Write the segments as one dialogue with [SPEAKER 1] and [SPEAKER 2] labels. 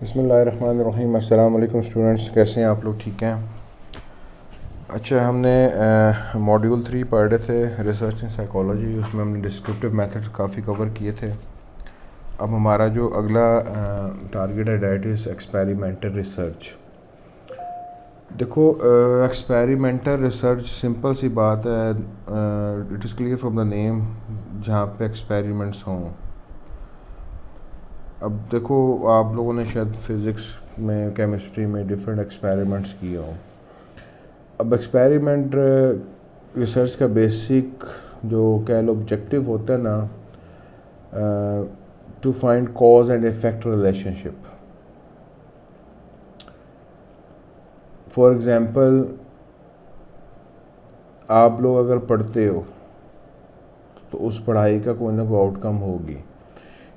[SPEAKER 1] बिस्मिल्लाहिर्रहमानिर्रहीम। अस्सलाम वालेकुम स्टूडेंट्स, कैसे हैं आप लोग? ठीक हैं? अच्छा, हमने मॉड्यूल 3 पढ़ रहे थे, रिसर्च इन साइकोलॉजी। उसमें हमने डिस्क्रिप्टिव मेथड काफ़ी कवर किए थे। अब हमारा जो अगला टारगेट है डेट इज़ एक्सपेरिमेंटल रिसर्च। देखो, एक्सपेरिमेंटल रिसर्च सिंपल सी बात है, it is clear from the name, जहाँ पे एक्सपेरिमेंट्स हों। अब देखो, आप लोगों ने शायद फिज़िक्स में, केमिस्ट्री में डिफरेंट एक्सपेरिमेंट्स किए हों। अब एक्सपेरिमेंट रिसर्च का बेसिक जो कह लो ऑब्जेक्टिव होता है ना, to find cause and effect relationship. For example, आप लोग अगर पढ़ते हो तो उस पढ़ाई का कोई ना कोई आउटकम होगी,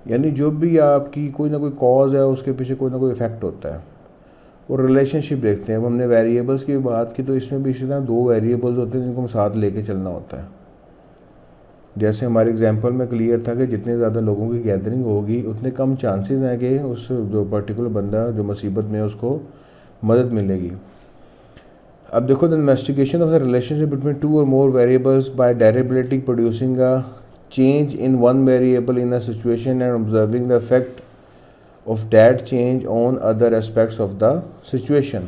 [SPEAKER 1] यानी जो भी आपकी कोई ना कोई कॉज है उसके पीछे कोई ना कोई इफ़ेक्ट होता है। और रिलेशनशिप देखते हैं। अब हमने वेरिएबल्स की बात की तो इसमें भी इसी तरह दो वेरिएबल्स होते हैं जिनको हम साथ लेके चलना होता है। जैसे हमारे एग्जांपल में क्लियर था कि जितने ज़्यादा लोगों की गैदरिंग होगी उतने कम चांसेस हैं कि उस जो पर्टिकुलर बंदा जो मुसीबत में उसको मदद मिलेगी। अब देखो, the investigation of the relationship between two और more variables by deliberately producing a change in one variable in a situation and observing the effect of that change on other aspects of the situation।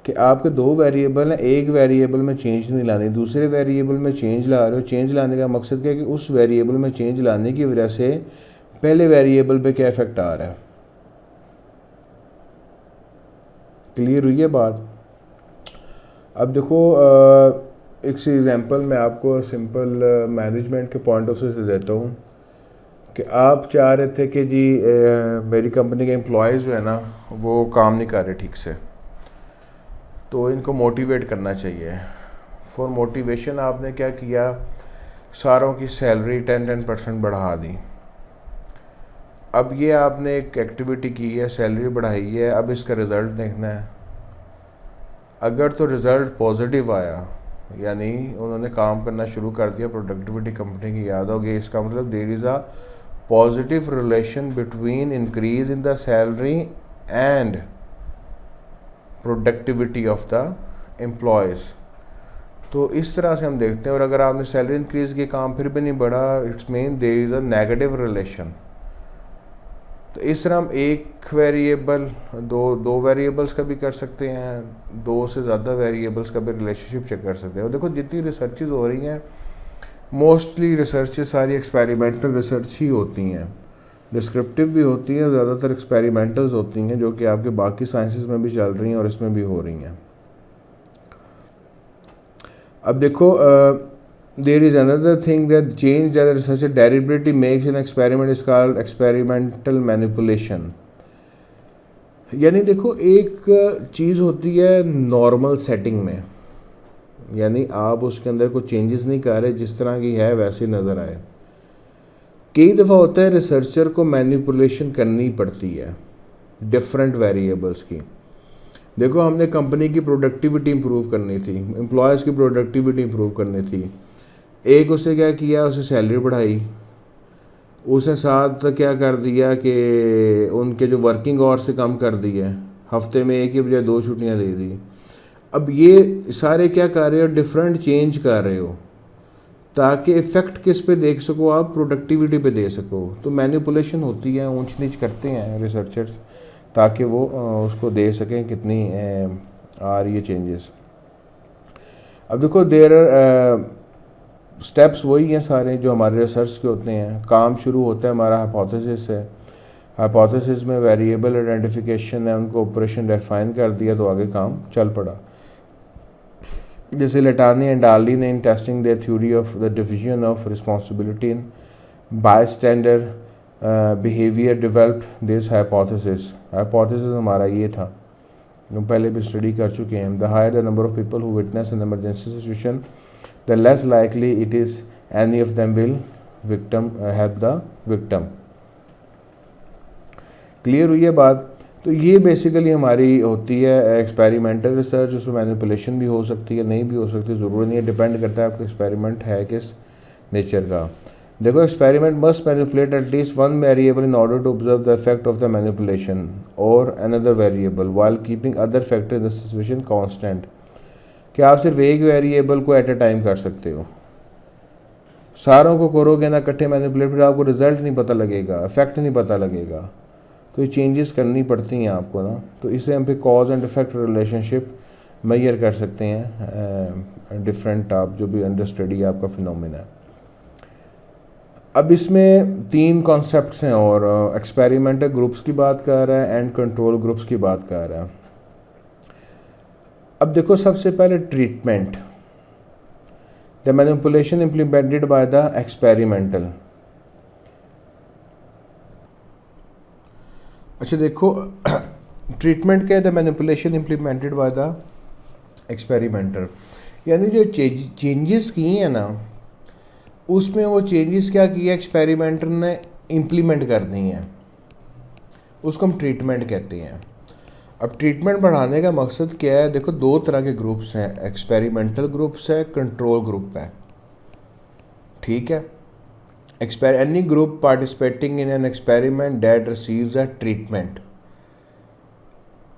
[SPEAKER 1] कि आपके दो variable हैं, एक variable में change नहीं लानी, दूसरे वेरिएबल में चेंज ला रहे हो। चेंज लाने का मकसद क्या है कि उस वेरिएबल में चेंज लाने की वजह से पहले वेरिएबल पे क्या इफेक्ट आ रहा है। क्लियर हुई है बात? अब देखो, एक सी एग्जांपल मैं आपको सिंपल मैनेजमेंट के पॉइंट ऑफ व्यू से देता हूँ कि आप चाह रहे थे कि जी मेरी कंपनी के एम्प्लॉयज़ जो है ना वो काम नहीं कर रहे ठीक से, तो इनको मोटिवेट करना चाहिए। फॉर मोटिवेशन आपने क्या किया, सारों की सैलरी 10% बढ़ा दी। अब ये आपने एक एक्टिविटी की है, सैलरी बढ़ाई है, अब इसका रिज़ल्ट देखना है। अगर तो रिज़ल्ट पॉजिटिव आया, यानी उन्होंने काम करना शुरू कर दिया, प्रोडक्टिविटी कंपनी की याद होगी, इसका मतलब there is a positive relation between increase in the salary and productivity of the employees. तो इस तरह से हम देखते हैं। और अगर आपने सैलरी इंक्रीज की, काम फिर भी नहीं बढ़ा, it's mean there is a negative relation. तो इस तरह हम एक वेरिएबल, दो वेरिएबल्स का भी कर सकते हैं, दो से ज़्यादा वेरिएबल्स का भी रिलेशनशिप चेक कर सकते हैं। और देखो, जितनी रिसर्चेज हो रही हैं, मोस्टली रिसर्चेज सारी एक्सपेरिमेंटल रिसर्च ही होती हैं। डिस्क्रिप्टिव भी होती हैं, ज़्यादातर एक्सपेरिमेंटल्स होती हैं जो कि आपके बाकी साइंसेस में भी चल रही हैं और इसमें भी हो रही हैं। अब देखो, there is another thing that change that the researcher deliberately makes in experiment is called experimental manipulation। यानी देखो, एक चीज़ होती है नॉर्मल सेटिंग में, यानी आप उसके अंदर कोई चेंजेस नहीं कर रहे, जिस तरह की है वैसे नज़र आए। कई दफ़ा होता है रिसर्चर को मैनिपुलेशन करनी पड़ती है डिफरेंट वेरिएबल्स की। देखो, हमने कंपनी की प्रोडक्टिविटी इंप्रूव करनी थी, एम्प्लॉयज़ की प्रोडक्टिविटी इंप्रूव करनी थी। एक उसने क्या किया, उसे सैलरी बढ़ाई, उसने साथ क्या कर दिया कि उनके जो वर्किंग आवर से कम कर दिए, हफ्ते में एक ही बजाय 2 छुट्टियां दे दी। अब ये सारे क्या कर रहे हो, डिफरेंट चेंज कर रहे हो ताकि इफ़ेक्ट किस पे देख सको, आप प्रोडक्टिविटी पे दे सको। तो मैनिपुलेशन होती है, ऊंच नीच करते हैं रिसर्चर्स ताकि वो उसको दे सकें कितनी आ रही है चेंजेस। अब देखो, देयर स्टेप्स वही हैं सारे जो हमारे रिसर्च के होते हैं। काम शुरू होता है हमारा हाइपोथेसिस से। हाइपोथेसिस में वेरिएबल आइडेंटिफिकेशन है, उनको ऑपरेशन डिफाइन कर दिया तो आगे काम चल पड़ा। जैसे लेटानी एंड डार्ली ने in testing the theory of the division of responsibility in bystander behaviour developed this hypothesis. Hypothesis हमारा ये था, हम पहले भी स्टडी कर चुके हैं। The higher the number of people who witness an emergency situation, the less likely it is any of them will help the victim। Clear हुई है बात? तो ये बेसिकली हमारी होती है एक्सपेरिमेंटल रिसर्च। उसमें मैनिपुलेशन भी हो सकती है, नहीं भी हो सकती, ज़रूरी नहीं है, डिपेंड करता है आपका एक्सपेरिमेंट है किस नेचर का। देखो experiment must manipulate at least one variable in order to observe the effect of the manipulation और another variable while keeping other factor in the situation constant. कि आप सिर्फ एक वेरिएबल को एट ए टाइम कर सकते हो, सारों को करोगे ना इकट्ठे मैनिपुलेट, फिर आपको रिजल्ट नहीं पता लगेगा, इफेक्ट नहीं पता लगेगा। तो ये चेंजेस करनी पड़ती हैं आपको ना। तो इसे हम फिर cause and effect relationship measure कर सकते हैं डिफरेंट आप जो भी अंडर स्टडी आपका फिनोमेना है। अब इसमें 3 कॉन्सेप्ट्स हैं और एक्सपेरिमेंटल ग्रुप्स की बात कर रहा है एंड कंट्रोल ग्रुप्स की बात कर रहा है। अब देखो सबसे पहले treatment, the manipulation implemented by the experimental. अच्छा देखो ट्रीटमेंट क्या है, the manipulation implemented by the experimenter, यानी जो चेंजेस किए हैं ना उसमें वो चेंजेस क्या किया एक्सपेरिमेंटर ने इम्प्लीमेंट कर दी हैं, उसको हम ट्रीटमेंट कहते हैं। अब ट्रीटमेंट बढ़ाने का मकसद क्या है, देखो 2 तरह के ग्रुप्स हैं, एक्सपेरिमेंटल ग्रुप्स है, कंट्रोल ग्रुप है, ठीक है। Any group participating in an experiment that receives a treatment.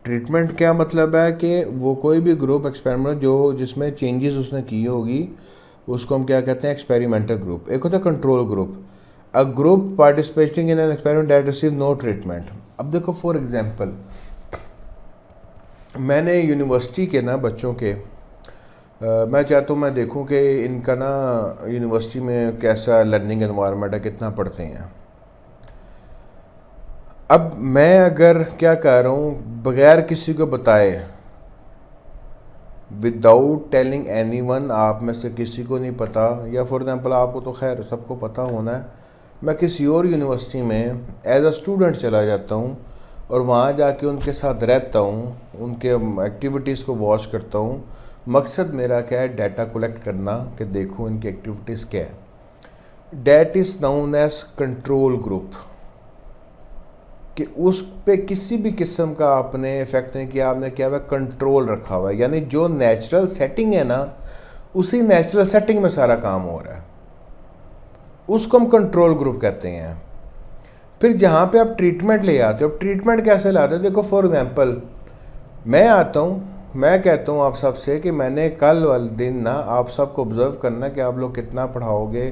[SPEAKER 1] Treatment क्या मतलब है कि वो कोई भी ग्रुप एक्सपेरिमेंट जो जिसमें चेंजेस उसने की होगी उसको हम क्या कहते हैं, एक्सपेरिमेंटल ग्रुप। एक होता है control group, a group participating in an experiment that receive no treatment. अब देखो फॉर एग्जांपल मैंने यूनिवर्सिटी के ना बच्चों के मैं चाहता हूँ मैं देखूँ कि इनका ना यूनिवर्सिटी में कैसा लर्निंग एनवायरनमेंट है, कितना पढ़ते हैं। अब मैं अगर क्या कर रहा हूँ, बगैर किसी को बताए, विदाउट टेलिंग एनीवन, आप में से किसी को नहीं पता, या फॉर एग्जांपल आपको तो खैर सबको पता होना है, मैं किसी और यूनिवर्सिटी में एज अ स्टूडेंट चला जाता हूँ और वहाँ जाके उनके साथ रहता हूँ, उनके एक्टिविटीज़ को वॉच करता हूँ। मकसद मेरा क्या है, डाटा कलेक्ट करना कि देखो इनकी एक्टिविटीज़ क्या है। That is known as control group, कि उस पे किसी भी किस्म का आपने इफेक्ट नहीं किया, आपने क्या हुआ कंट्रोल रखा हुआ है, यानी जो नेचुरल सेटिंग है ना उसी नेचुरल सेटिंग में सारा काम हो रहा है, उसको हम कंट्रोल ग्रुप कहते हैं। फिर जहाँ पे आप ट्रीटमेंट ले आते हो, ट्रीटमेंट कैसे लाते हो, देखो फॉर एग्जांपल मैं आता हूँ, मैं कहता हूँ आप सबसे कि मैंने कल वाले दिन ना आप सबको ऑब्जर्व करना कि आप लोग कितना पढ़ाओगे,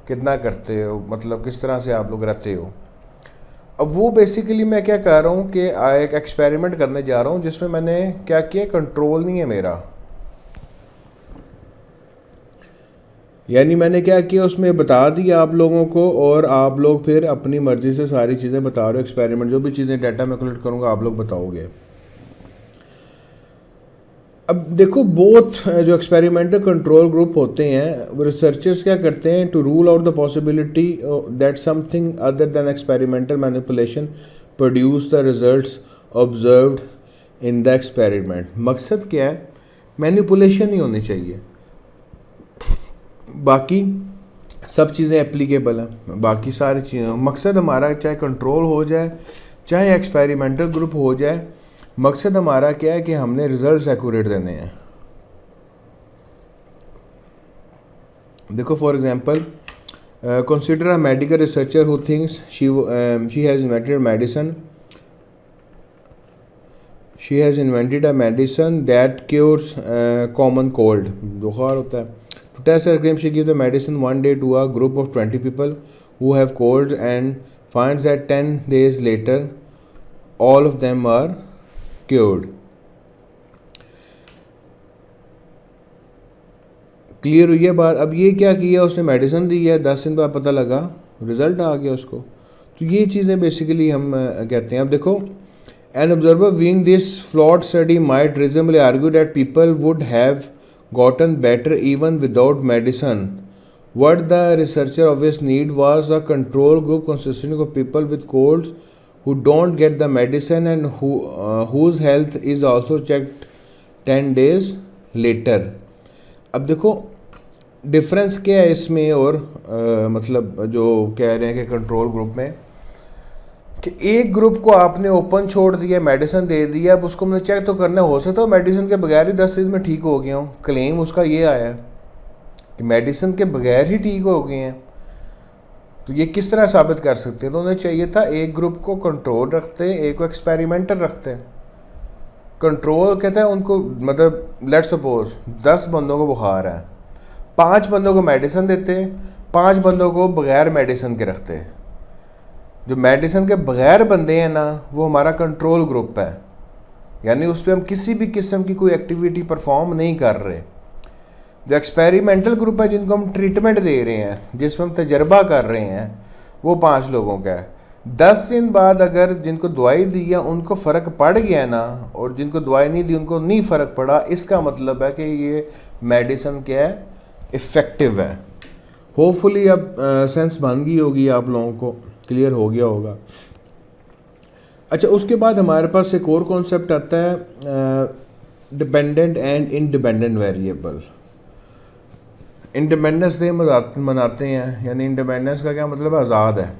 [SPEAKER 1] कितना करते हो, मतलब किस तरह से आप लोग रहते हो। अब वो बेसिकली मैं क्या कर रहा हूँ कि एक एक्सपेरिमेंट करने जा रहा हूँ जिसमें मैंने क्या किया, कंट्रोल नहीं है मेरा, यानी मैंने क्या किया उसमें बता दिया आप लोगों को और आप लोग फिर अपनी मर्ज़ी से सारी चीज़ें बता रहे हो। एक्सपेरिमेंट जो भी चीज़ें डाटा मैं कलेक्ट करूँगा आप लोग बताओगे। अब देखो बोथ जो एक्सपेरिमेंटल कंट्रोल ग्रुप होते हैं वो रिसर्चर्स क्या करते हैं, to rule out the possibility that something other than experimental manipulation produce the results observed in the experiment. मकसद क्या है, मैनिपुलेशन नहीं होनी चाहिए, बाकी सब चीज़ें एप्लीकेबल हैं, बाकी सारी चीज़ें। मकसद हमारा चाहे कंट्रोल हो जाए चाहे एक्सपेरिमेंटल ग्रुप हो जाए, मकसद हमारा क्या है कि हमने रिजल्ट्स एक्यूरेट देने हैं। देखो for example consider a medical researcher who thinks she has invented medicine, she has invented a medicine that cures common cold, बुखार होता है। To test her claim she give the medicine one day to a group of 20 people who have cold and finds that 10 days later all of them are cured. Clear हुई है बात। अब ये क्या किया, उसने मेडिसिन दी है, 10 दिन बाद पता लगा रिजल्ट आ गया उसको। तो ये चीज़ें बेसिकली हम कहते हैं। अब देखो, an observer viewing this flawed study might reasonably argue that people would have gotten better even without medicine. What the researcher always need was a control group consisting of people with colds who don't get the medicine and whose health is also checked 10 days later. अब देखो difference क्या है इसमें और मतलब जो कह रहे हैं कि कंट्रोल ग्रुप में, कि एक ग्रुप को आपने ओपन छोड़ दिया, मेडिसिन दे दिया, अब उसको हमने चेक तो करना हो सकता है मेडिसिन के बगैर ही 10 दिन में ठीक हो गया हूँ। क्लेम उसका ये आया कि मेडिसिन के बगैर ही ठीक हो गए हैं। तो ये किस तरह साबित कर सकते हैं? तो उन्हें चाहिए था एक ग्रुप को कंट्रोल रखते हैं, एक को एक्सपेरिमेंटल रखते हैं। कंट्रोल कहते हैं उनको, मतलब लेट्स सपोज 10 बंदों को बुखार है, 5 बंदों को मेडिसिन देते हैं, 5 बंदों को बगैर मेडिसिन के रखते हैं। जो मेडिसिन के बगैर बंदे हैं ना, वो हमारा कंट्रोल ग्रुप है, यानी उस पर हम किसी भी किस्म की कोई एक्टिविटी परफॉर्म नहीं कर रहे। जो एक्सपेरिमेंटल ग्रुप है, जिनको हम ट्रीटमेंट दे रहे हैं, जिसमें हम तजर्बा कर रहे हैं, वो 5 लोगों का है। 10 दिन बाद अगर जिनको दवाई दी है उनको फ़र्क पड़ गया ना, और जिनको दवाई नहीं दी उनको नहीं फ़र्क पड़ा, इसका मतलब है कि ये मेडिसिन क्या है, इफ़ेक्टिव है। होपफुली अब सेंस बन गई होगी, आप लोगों को क्लियर हो गया होगा। अच्छा, उसके बाद हमारे पास एक और कॉन्सेप्ट आता है, dependent and independent variable. Independence day मनाते हैं, यानी इंडिपेंडेंस का क्या मतलब है, आज़ाद है।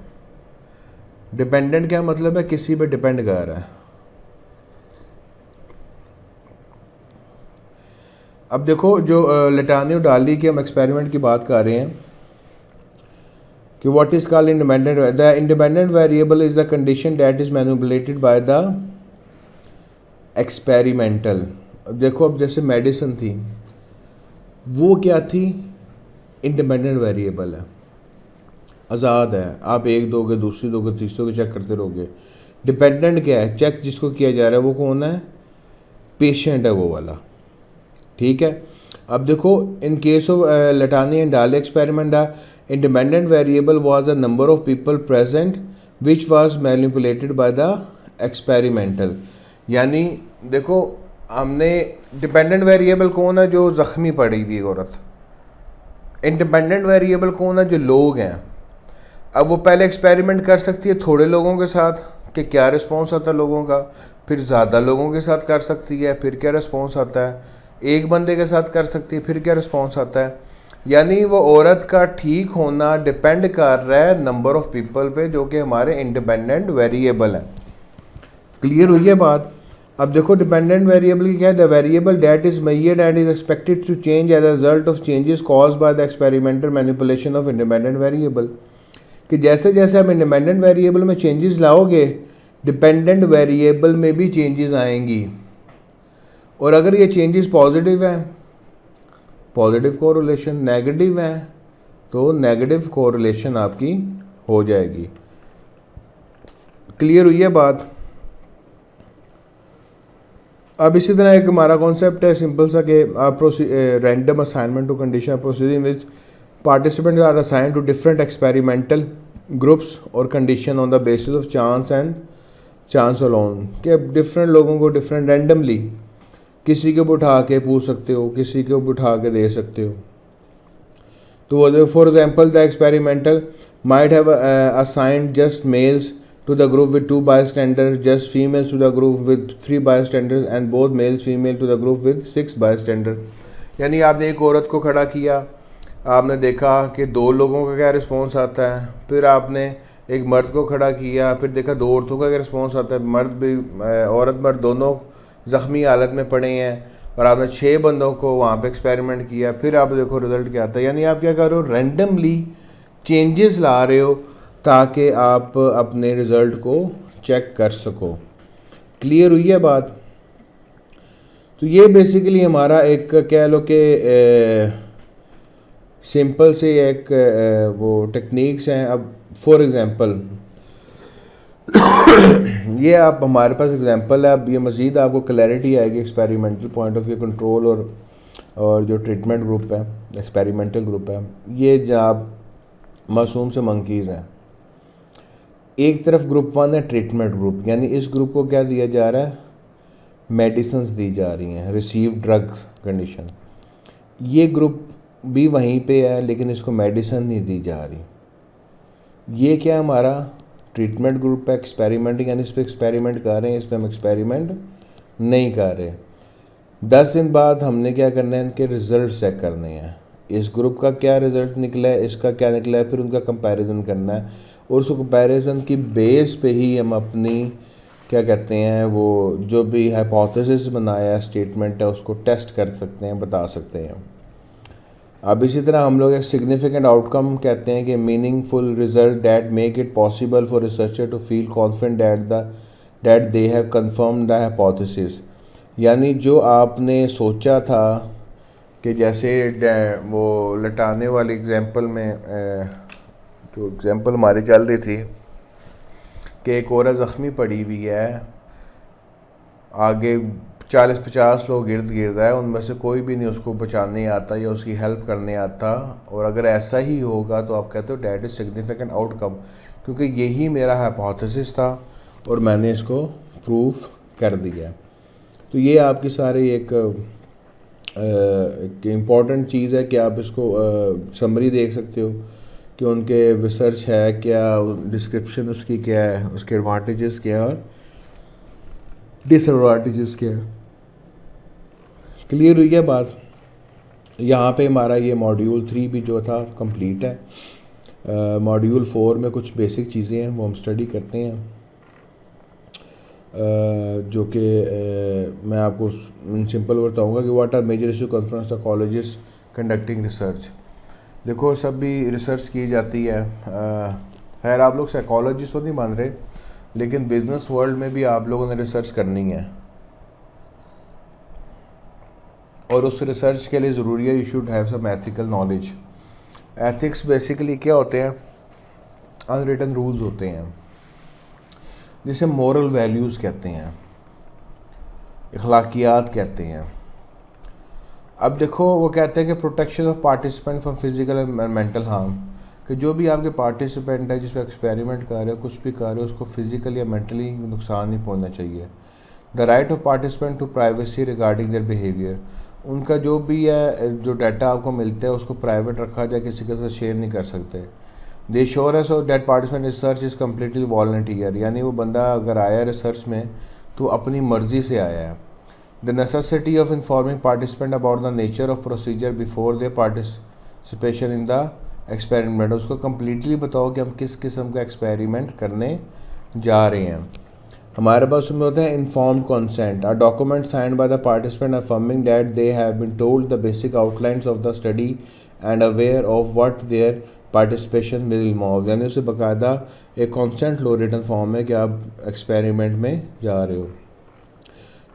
[SPEAKER 1] डिपेंडेंट क्या मतलब है, किसी पे डिपेंड कर रहा है। अब देखो, जो लटानी और डाली के हम एक्सपेरिमेंट की बात कर रहे हैं कि what is called independent, the independent variable is the condition that is manipulated bye the experimental. अब देखो, अब जैसे मेडिसिन थी, वो क्या थी, इंडिपेंडेंट वेरिएबल है, आज़ाद है, आप एक दोगे, दूसरी दोगे, तीसरे को चेक करते रहोगे। डिपेंडेंट क्या है, चेक जिसको किया जा रहा है वो कौन है, पेशेंट है वो वाला, ठीक है। अब देखो, इन केस ऑफ लटानी एंड डाले experiment, independent variable was a number of people present which was manipulated bye the experimental. यानी देखो, हमने डिपेंडेंट वेरिएबल कौन है, जो ज़ख्मी पड़ी हुई औरत। इंडिपेंडेंट वेरिएबल कौन है, जो लोग हैं। अब वो पहले एक्सपेरिमेंट कर सकती है थोड़े लोगों के साथ कि क्या रिस्पॉन्स आता है लोगों का, फिर ज़्यादा लोगों के साथ कर सकती है, फिर क्या रिस्पॉन्स आता है, एक बंदे के साथ कर सकती है, फिर क्या रिस्पॉन्स आता है। यानी वो औरत का ठीक होना डिपेंड कर रहा है नंबर ऑफ़ पीपल पे, जो कि हमारे इंडिपेंडेंट वेरिएबल हैं। क्लियर हुई है बात? अब देखो, डिपेंडेंट वेरिएबल की क्या है, the variable that is measured and is expected to change as a result of changes caused by the experimental manipulation of independent variable. कि जैसे जैसे आप इंडिपेंडेंट वेरिएबल में चेंजेस लाओगे, डिपेंडेंट वेरिएबल में भी चेंजेस आएंगी। और अगर ये चेंजेस पॉजिटिव हैं, पॉजिटिव कोरिलेशन, नेगेटिव हैं तो नेगेटिव कोरिलेशन आपकी हो जाएगी। क्लियर हुई है बात? अब इसी तरह एक हमारा कॉन्सेप्ट है सिंपल सा कि random assignment to condition proceeding which participants are assigned to different experimental groups और condition on the basis of chance and chance alone. कि डिफरेंट लोगों को डिफरेंट रैंडमली किसी को उठा के पूछ सकते हो, किसी को उठा के दे सकते हो। तो वो for example the experimental might have assigned just males to the group with 2 bystanders, just females to the group with 3 bystanders and both males female to the group with 6 bystanders। यानी आपने एक औरत को खड़ा किया, आपने देखा कि 2 लोगों का क्या रिस्पॉन्स आता है, फिर आपने एक मर्द को खड़ा किया, फिर देखा 2 औरतों का क्या रिस्पॉन्स आता है, मर्द भी, औरत मर्द दोनों ज़ख्मी हालत में पड़े हैं, और आपने 6 बंदों को वहाँ पे एक्सपेरिमेंट किया, फिर आप देखो रिज़ल्ट क्या आता है। यानी आप क्या कर रहे हो, रैंडमली चेंजेस ला रहे हो ताकि आप अपने रिज़ल्ट को चेक कर सको। क्लियर हुई है बात? तो ये बेसिकली हमारा एक कह लो कि सिंपल से एक वो टेक्निक्स हैं। अब फॉर एग्ज़ाम्पल ये आप हमारे पास एग्जांपल है। अब ये मज़ीद आपको क्लैरिटी आएगी experimental point of view, control और जो ट्रीटमेंट ग्रुप है, एक्सपेरिमेंटल ग्रुप है, ये जनाब मासूम से मंकीज़ हैं। एक तरफ ग्रुप 1 है ट्रीटमेंट ग्रुप, यानी इस ग्रुप को क्या दिया जा रहा है, मेडिसिन्स दी जा रही हैं, रिसीव ड्रग कंडीशन। ये ग्रुप भी वहीं पे है लेकिन इसको मेडिसिन नहीं दी जा रही। ये क्या हमारा ट्रीटमेंट ग्रुप है, एक्सपेरिमेंट, यानी इस पर एक्सपेरिमेंट कर रहे हैं, इस पर हम एक्सपेरिमेंट नहीं कर रहे। 10 दिन बाद हमने क्या करना है, इनके रिज़ल्ट चेक करने हैं। इस ग्रुप का क्या रिज़ल्ट निकला है, इसका क्या निकला है, फिर उनका कंपैरिजन करना है, और उस कंपैरिजन की बेस पे ही हम अपनी क्या कहते हैं वो जो भी हाइपोथेसिस बनाया है, स्टेटमेंट है, उसको टेस्ट कर सकते हैं, बता सकते हैं। अब इसी तरह हम लोग एक सिग्निफिकेंट आउटकम कहते हैं कि meaningful result that make it possible for researcher to feel confident that they have confirm the hypothesis. यानी जो आपने सोचा था कि जैसे वो लटाने वाली एग्जांपल में जो एग्जांपल हमारी चल रही थी कि एक औरत ज़ख्मी पड़ी हुई है, आगे 40-50 लोग गिर्द गिर्द है, उनमें से कोई भी नहीं उसको बचाने आता या उसकी हेल्प करने आता, और अगर ऐसा ही होगा तो आप कहते हो डैट इज़ सिग्निफिकेंट आउटकम, क्योंकि यही मेरा हाइपोथेसिस था और मैंने इसको प्रूफ कर दिया। तो ये आपकी सारी एक इम्पॉर्टेंट चीज़ है कि आप इसको समरी देख सकते हो कि उनके रिसर्च है क्या, डिस्क्रिप्शन उसकी क्या है, उसके एडवांटेजेस क्या है और डिसएडवांटेजेस क्या है। क्लियर हुई है बात। यहाँ पे हमारा ये मॉड्यूल 3 भी जो था कंप्लीट है। मॉड्यूल 4 में कुछ बेसिक चीज़ें हैं वो हम स्टडी करते हैं, जो कि मैं आपको सिंपल बताऊंगा कि what are major issue conference the colleges conducting research. देखो सब भी रिसर्च की जाती है, खैर आप लोग साइकोलॉजिस्ट तो नहीं मान रहे, लेकिन बिजनेस वर्ल्ड में भी आप लोगों ने रिसर्च करनी है और उस रिसर्च के लिए ज़रूरी है you should have some ethical knowledge. Ethics basically क्या होते हैं, अनरिटन रूल्स होते हैं जिसे मोरल वैल्यूज़ कहते हैं, अखलाकियात कहते हैं। अब देखो वो कहते हैं कि protection of participant from physical and mental harm, कि जो भी आपके पार्टिसिपेंट है जिस पर एक्सपेरिमेंट कर रहे हो, कुछ भी कर रहे हो, उसको फिजिकली या मेंटली नुकसान नहीं पहुंचना चाहिए। The right of participant to privacy regarding their behaviour, उनका जो भी है जो डाटा आपको मिलता है उसको प्राइवेट रखा जाए, किसी के साथ शेयर नहीं कर सकते। The assurance of that participant research is completely volunteer, यानी वो बंदा अगर आया रिसर्च में तो अपनी मर्ज़ी से आया है। The necessity of informing participant about the nature of procedure before their participation in the experiment, उसको कम्प्लीटली बताओ कि हम किस किस्म का एक्सपेरिमेंट करने जा रहे हैं। हमारे पास उसमें होता है informed consent, a document signed by the participant affirming that they have been told the basic outlines of the study and aware of what their participation will involve, यानी उसे बाकायदा एक कॉन्सेंट लो रिटन फॉर्म है कि आप experiment में जा रहे हो।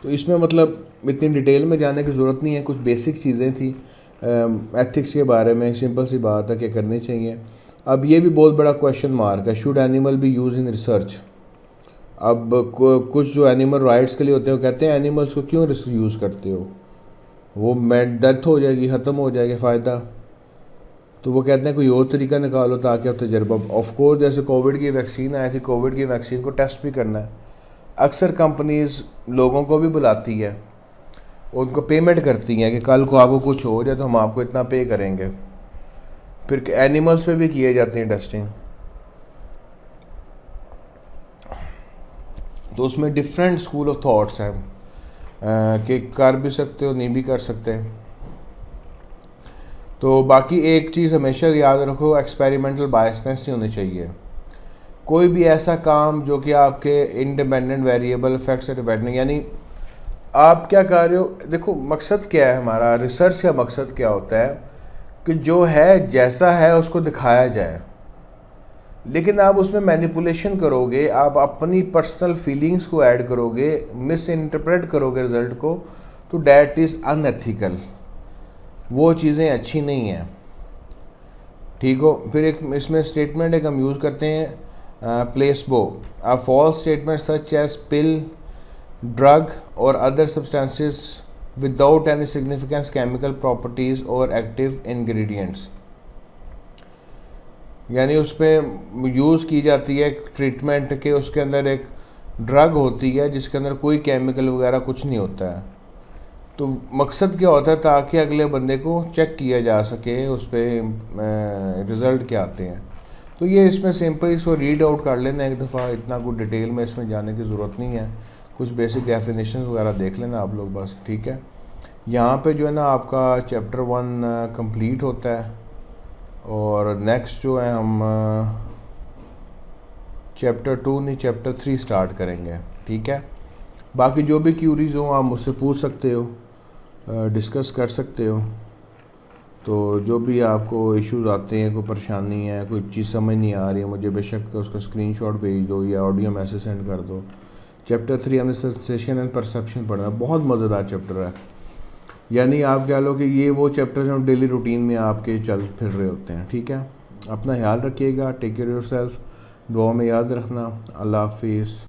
[SPEAKER 1] तो इसमें मतलब इतनी डिटेल में जाने की ज़रूरत नहीं है, कुछ बेसिक चीज़ें थी एथिक्स के बारे में, सिंपल सी बात है कि करनी चाहिए। अब ये भी बहुत बड़ा क्वेश्चन मार्क है, should animal B use in research. अब कुछ जो एनिमल राइट्स के लिए होते हैं वो कहते हैं एनिमल्स को क्यों यूज़ करते हो, वो डेथ हो जाएगी, ख़त्म हो जाएगी फ़ायदा। तो वो कहते हैं कोई और तरीका निकालो ताकि आप तजर्बा, ऑफकोर्स जैसे कोविड की वैक्सीन आई थी, कोविड की वैक्सीन को टेस्ट भी करना है। अक्सर कंपनीज़ लोगों को भी बुलाती है, उनको पेमेंट करती हैं कि कल को आपको कुछ हो जाए तो हम आपको इतना पे करेंगे। फिर एनिमल्स पे भी किए जाते हैं टेस्टिंग, तो उसमें डिफरेंट स्कूल ऑफ थॉट्स हैं कि कर भी सकते हो नहीं भी कर सकते। तो बाकी एक चीज़ हमेशा याद रखो, एक्सपेरिमेंटल बायसनेस नहीं होनी चाहिए। कोई भी ऐसा काम जो कि आपके इंडिपेंडेंट वेरिएबल इफेक्ट से डिपेंडेंट, यानी आप क्या कर रहे हो, देखो मकसद क्या है हमारा, रिसर्च का मकसद क्या होता है कि जो है जैसा है उसको दिखाया जाए, लेकिन आप उसमें मैनिपुलेशन करोगे, आप अपनी पर्सनल फीलिंग्स को ऐड करोगे, मिस इंटरप्रेट करोगे रिज़ल्ट को, तो डैट इज़ अनएथिकल, वो चीज़ें अच्छी नहीं हैं। ठीक हो। फिर एक इसमें स्टेटमेंट एक हम यूज़ करते हैं placebo, a false statement such as pill, drug और other substances without any significance chemical properties और एक्टिव इंग्रेडिएंट्स, यानी उस पर यूज़ की जाती है ट्रीटमेंट के, उसके अंदर एक ड्रग होती है जिसके अंदर कोई केमिकल वगैरह कुछ नहीं होता है। तो मकसद क्या होता है, ताकि अगले बंदे को चेक किया जा सके उस पर रिज़ल्ट क्या आते हैं। तो ये इसमें सिंपल इसको रीड आउट कर लेना एक दफ़ा, इतना कुछ डिटेल में इसमें जाने की ज़रूरत नहीं है, कुछ बेसिक डेफिनेशन वगैरह देख लेना आप लोग बस, ठीक है। यहाँ पे जो है ना आपका चैप्टर 1 कंप्लीट होता है और नेक्स्ट जो है हम चैप्टर 2 नहीं चैप्टर 3 स्टार्ट करेंगे, ठीक है। बाकी जो भी क्यूरीज हो आप मुझसे पूछ सकते हो, डिस्कस कर सकते हो। तो जो भी आपको इश्यूज आते हैं, कोई परेशानी है, कोई चीज़ समझ नहीं आ रही है, मुझे बेशक उसका स्क्रीनशॉट भेज दो या ऑडियो मैसेज सेंड कर दो। चैप्टर 3 हमने सेंसेशन एंड परसेप्शन पढ़ना, बहुत मज़ेदार चैप्टर है। यानी आप कह लो कि ये वो चैप्टर जो डेली रूटीन में आपके चल फिर रहे होते हैं। ठीक है, अपना ख्याल रखिएगा, टेक केयर योरसेल्फ, दुआ में याद रखना। अल्लाह हाफिज़।